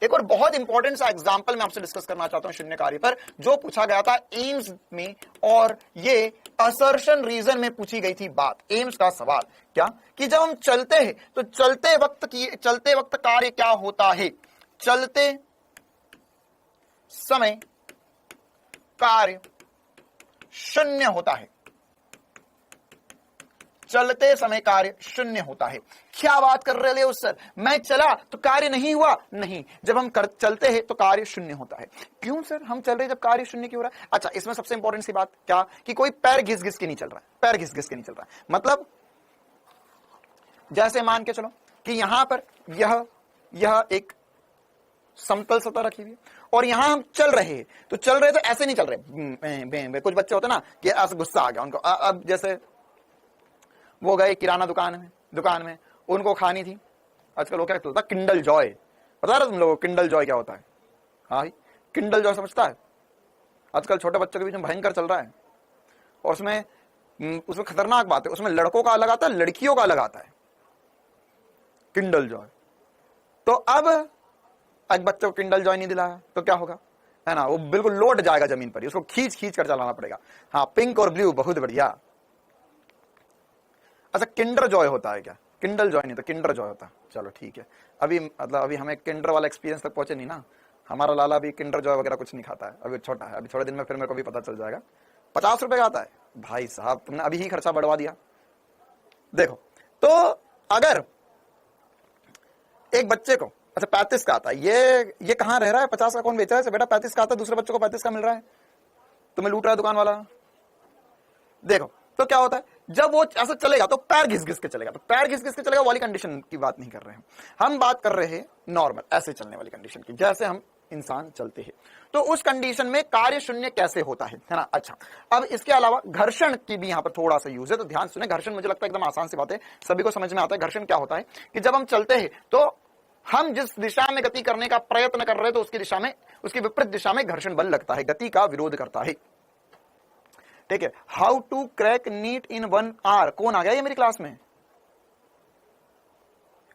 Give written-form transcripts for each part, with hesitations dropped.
एक और बहुत इंपॉर्टेंट सा एग्जांपल मैं आपसे डिस्कस करना चाहता हूं शून्य कार्य पर, जो पूछा गया था एम्स में, और ये असर्शन रीजन में पूछी गई थी बात। एम्स का सवाल क्या कि जब हम चलते हैं तो चलते वक्त कार्य क्या होता है? चलते समय कार्य शून्य होता है। चलते समय कार्य शून्य होता है। क्या बात कर रहे हो सर, मैं चला तो कार्य नहीं हुआ? नहीं, जब हम चलते हैं तो कार्य शून्य होता है। क्यों सर, हम चल रहे जब कार्य शून्य क्यों हो रहा है? अच्छा, इसमें सबसे इंपॉर्टेंट सी बात क्या कि कोई पैर घिस घिस के नहीं चल रहा है। पैर घिस घिस के नहीं चल रहा है मतलब जैसे मान के चलो कि यहां पर यह एक समतल सतह रखी हुई है और यहां हम चल रहे हैं, तो चल रहे तो ऐसे नहीं चल रहे। कुछ बच्चे होते ना कि ऐसे गुस्सा आ गया उनको, अब जैसे वो गए किराना दुकान में उनको खानी थी, आजकल वो क्या चलता है, किंडल जॉय। पता है तुम लोगों को किंडल जॉय क्या होता है? हाँ, किंडल जॉय समझता है? आजकल छोटे बच्चों के बीच में भयंकर चल रहा है, और उसमें खतरनाक बात है, उसमें लड़कों का अलग आता है, लड़कियों का अलग आता है, किंडल जॉय। तो अब एक बच्चे को किंडल जॉय नहीं दिलाया तो क्या होगा, है ना, वो बिल्कुल लौट जाएगा जमीन पर ही, उसको खींच खींच कर चलाना पड़ेगा। हाँ, पिंक और ब्लू, बहुत बढ़िया। अच्छा, किंडर जॉय होता है क्या? किंडल जॉय नहीं तो किंडर जॉय होता है। चलो ठीक है, अभी हमें किंडर वाला एक्सपीरियंस तक पहुंचे नहीं ना। हमारा लाला अभी किंडर जॉय वगैरह कुछ नहीं खाता है, अभी छोटा है, अभी थोड़े दिन में फिर मेरे को भी पता चल जाएगा। 50 रुपए का आता है। भाई साहब, तुमने अभी ही खर्चा बढ़वा दिया। देखो, तो अगर एक बच्चे को, अच्छा 35 का आता है, ये कहां रह रहा है? 50 का कौन बेच रहा है? बेटा 35 का आता है, दूसरे बच्चों को 35 का मिल रहा है, तुम्हें लूट रहा है दुकान वाला। देखो, तो क्या होता है, जब वो ऐसा चलेगा तो पैर घिस घिस के चलेगा, तो पैर घिस घिस के चलेगा वाली कंडीशन की बात नहीं कर रहे हैं हम बात कर रहे हैं नॉर्मल ऐसे चलने वाली कंडीशन की, जैसे हम इंसान चलते हैं। तो उस कंडीशन में कार्य शून्य कैसे होता है ना? अच्छा, अब इसके अलावा घर्षण की भी यहां पर थोड़ा सा यूज है, तो ध्यान सुने। घर्षण मुझे लगता है एकदम आसान सी बात है, सभी को समझ में आता है। घर्षण क्या होता है कि जब हम चलते हैं तो हम जिस दिशा में गति करने का प्रयत्न कर रहे हैं तो उसकी दिशा में, उसकी विपरीत दिशा में घर्षण बल लगता है, गति का विरोध करता है। ठीक है, how to crack NEET in 1 hour, कौन आ गया ये मेरी क्लास में?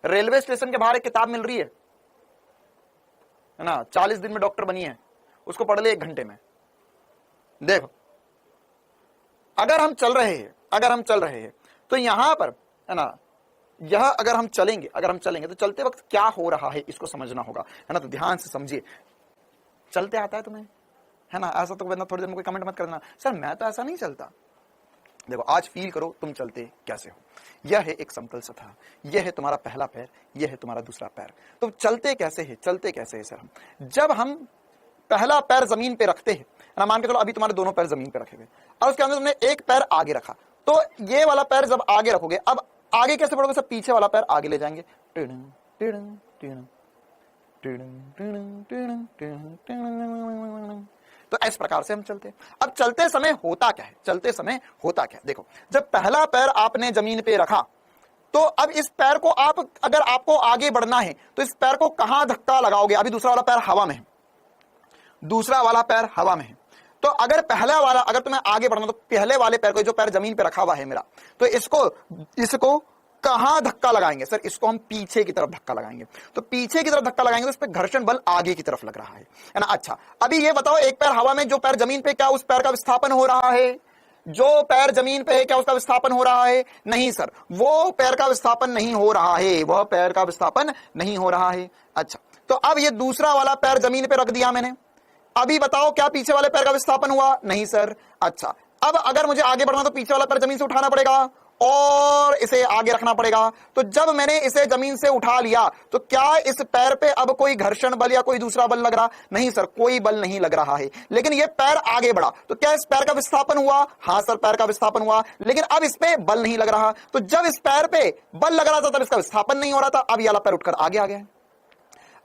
रेलवे स्टेशन के बाहर एक किताब मिल रही है ना, 40 दिन में डॉक्टर बनी है, उसको पढ़ ले 1 घंटे में। देखो, अगर हम चल रहे हैं तो यहां पर, है ना, यह अगर हम चलेंगे तो चलते वक्त क्या हो रहा है इसको समझना होगा, है ना। तो ध्यान से समझिए। चलते आता है तुम्हें, है ना? ऐसा तो वरना थोड़ी देर में कोई कमेंट मत करना, सर मैं तो ऐसा नहीं चलता। देखो, आज फील करो तुम चलते कैसे हो। यह है एक समतल सतह, यह है तुम्हारा पहला पैर, यह है तुम्हारा दूसरा पैर। तो चलते कैसे है सर हम? जब हम पहला पैर जमीन पे रखते हैं ना, मान के चलो अभी तुम्हारे दोनों पैर जमीन पे रखे हुए, और उसके अंदर तुमने एक पैर आगे रखा, तो ये वाला पैर जब आगे रखोगे, अब आगे कैसे बढ़ोगे? सब पीछे वाला पैर आगे ले जाएंगे, तो इस प्रकार से हम चलते हैं। अब चलते समय होता क्या है? देखो, जब पहला पैर आपने जमीन पे रखा, तो अब इस पैर को अगर आपको आगे बढ़ना है तो इस पैर को कहां धक्का लगाओगे? अभी दूसरा वाला पैर हवा में है, तो अगर तुम्हें आगे बढ़ना तो पहले वाले पैर को, जो पैर जमीन पे रखा हुआ है मेरा, तो इसको कहां धक्का लगाएंगे? सर इसको हम पीछे की तरफ धक्का लगाएंगे। तो पीछे की तरफ धक्का लगाएंगे तो इस पे घर्षण बल आगे की तरफ लग रहा है ना। अच्छा, अभी ये बताओ, एक पैर हवा में, जो पैर जमीन पे, क्या उस पैर का विस्थापन हो रहा है? जो पैर जमीन पे है, क्या उसका विस्थापन हो रहा है? नहीं सर, वो पैर का विस्थापन नहीं हो रहा है, अच्छा, तो अब ये दूसरा वाला पैर जमीन पे रख दिया मैंने, अभी बताओ क्या पीछे वाले पैर का विस्थापन हुआ? नहीं सर। अच्छा, अब अगर मुझे आगे बढ़ना तो पीछे वाला पैर जमीन से उठाना पड़ेगा और इसे आगे रखना पड़ेगा। तो जब मैंने इसे जमीन से उठा लिया तो क्या इस पैर पे अब कोई घर्षण बल या कोई दूसरा बल लग रहा? नहीं सर, कोई बल नहीं लग रहा है। लेकिन ये पैर आगे बढ़ा तो क्या इस पैर का विस्थापन हुआ? हाँ सर, पैर का विस्थापन हुआ, लेकिन अब इस पे बल नहीं लग रहा। तो जब इस पैर पे बल लग रहा था तब इसका विस्थापन नहीं हो रहा था, अब ये वाला पैर उठकर आगे आ गया।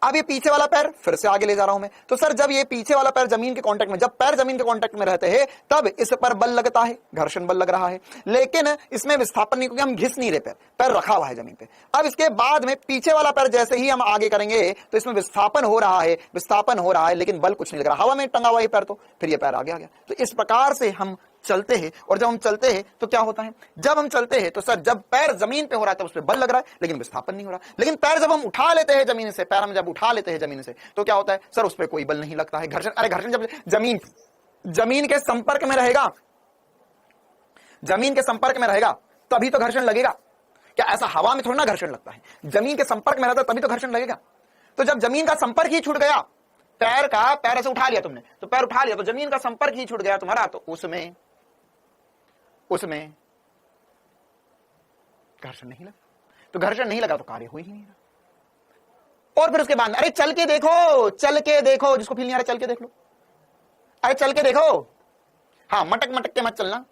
अब ये पीछे वाला पैर फिर से आगे ले जा रहा हूं मैं। तो सर जब ये पीछे वाला पैर जमीन के कांटेक्ट में, जब पैर जमीन के कांटेक्ट में रहते हैं तब इस पर बल लगता है, घर्षण बल लग रहा है, लेकिन इसमें विस्थापन नहीं, क्योंकि हम घिस नहीं रहे, पैर रखा हुआ है जमीन पे। अब इसके बाद में पीछे वाला पैर जैसे ही हम आगे करेंगे तो इसमें विस्थापन हो रहा है, लेकिन बल कुछ नहीं लग रहा, हवा में टंगा हुआ ये पैर, तो फिर ये पैर आगे आ गया। तो इस प्रकार से हम चलते हैं, और जब हम चलते हैं तो क्या होता है, जब हम चलते हैं तो सर जब पैर जमीन पे हो रहा है तब उस पर बल लग रहा है लेकिन विस्थापन नहीं हो रहा। लेकिन पैर जब हम उठा लेते हैं जमीन से, पैर हम जब उठा लेते हैं जमीन से तो क्या होता है सर, उस पर कोई बल नहीं लगता है। घर्षण, अरे घर्षण जब जमीन के संपर्क में रहेगा, जमीन के संपर्क में रहेगा तभी तो घर्षण लगेगा। क्या ऐसा हवा में थोड़ा ना घर्षण लगता है, जमीन के संपर्क में रहता है तभी तो घर्षण लगेगा। तो जब जमीन का संपर्क ही छूट गया, पैर ऐसे उठा लिया तुमने, तो पैर उठा लिया तो जमीन का संपर्क ही छूट गया तुम्हारा, तो उसमें घर्षण नहीं लगा। तो घर्षण नहीं लगा तो कार्य हो ही नहीं रहा। और फिर उसके बाद अरे चल के देखो, चल के देखो, जिसको फील नहीं आ रहा चल के देख लो, अरे चल के देखो। हाँ, मटक मटक के मत चलना,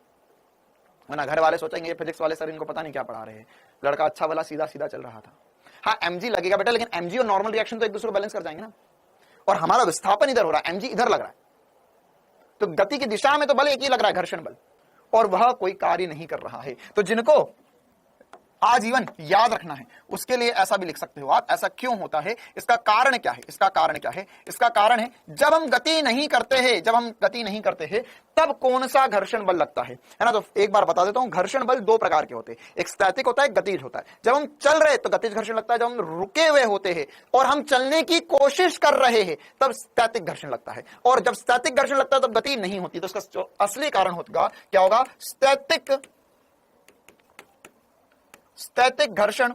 वरना घर वाले सोचेंगे ये फिजिक्स वाले सर इनको पता नहीं क्या पढ़ा रहे हैं। लड़का अच्छा वाला सीधा सीधा चल रहा था। हाँ, एमजी लगेगा बेटा, लेकिन एमजी और नॉर्मल रिएक्शन तो एक दूसरे को बैलेंस कर जाएंगे ना, और हमारा विस्थापन इधर हो रहा है, एमजी इधर लग रहा है, तो गति की दिशा में तो बल एक ही लग रहा है, घर्षण बल, और वह कोई कार्य नहीं कर रहा है। तो जिनको आजीवन याद रखना है उसके लिए ऐसा भी लिख सकते हो आप, ऐसा क्यों होता है, इसका कारण क्या है, इसका कारण क्या है, इसका कारण है जब हम गति नहीं करते हैं, जब हम गति नहीं करते हैं तब कौन सा घर्षण बल लगता है ना। तो एक बार बता देता हूं, घर्षण बल दो प्रकार के होते हैं, एक स्थैतिक होता है, गतिज होता है। जब हम चल रहे तो गतिज घर्षण लगता है, जब हम रुके हुए होते हैं और हम चलने की कोशिश कर रहे हैं तब स्थैतिक घर्षण लगता है। और जब स्थैतिक घर्षण लगता है तब गति नहीं होती, तो इसका जो असली कारण होगा क्या होगा, स्थैतिक घर्षण,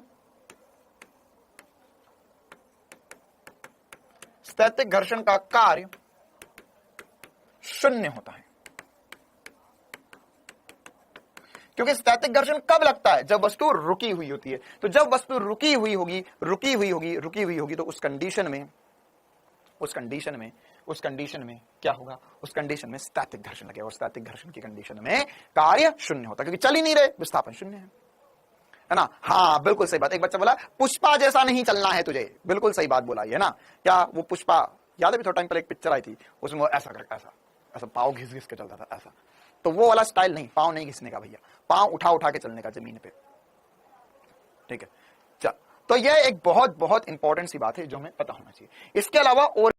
स्थैतिक घर्षण का कार्य शून्य होता है। क्योंकि स्थैतिक घर्षण कब लगता है, जब वस्तु रुकी हुई होती है। तो जब वस्तु रुकी हुई होगी तो उस कंडीशन में क्या होगा, उस कंडीशन में स्थैतिक घर्षण लगेगा, और स्थैतिक घर्षण की कंडीशन में कार्य शून्य होता है, क्योंकि चल ही नहीं रहे, विस्थापन शून्य है ना। हाँ बिल्कुल सही बात। एक बच्चा बोला पुष्पा जैसा नहीं चलना है तुझे, बिल्कुल सही बात बोला है ना। क्या वो पुष्पा याद है, थोड़ा टाइम पहले एक पिक्चर आई थी, उसमें ऐसा ऐसा पाँव घिस घिस के चलता था ऐसा, तो वो वाला स्टाइल नहीं, पाँव नहीं घिसने का भैया, पाँव उठा उठा के चलने का जमीन पे, ठीक है। चल, तो ये एक बहुत बहुत इंपॉर्टेंट सी बात है जो हमें पता होना चाहिए। इसके अलावा और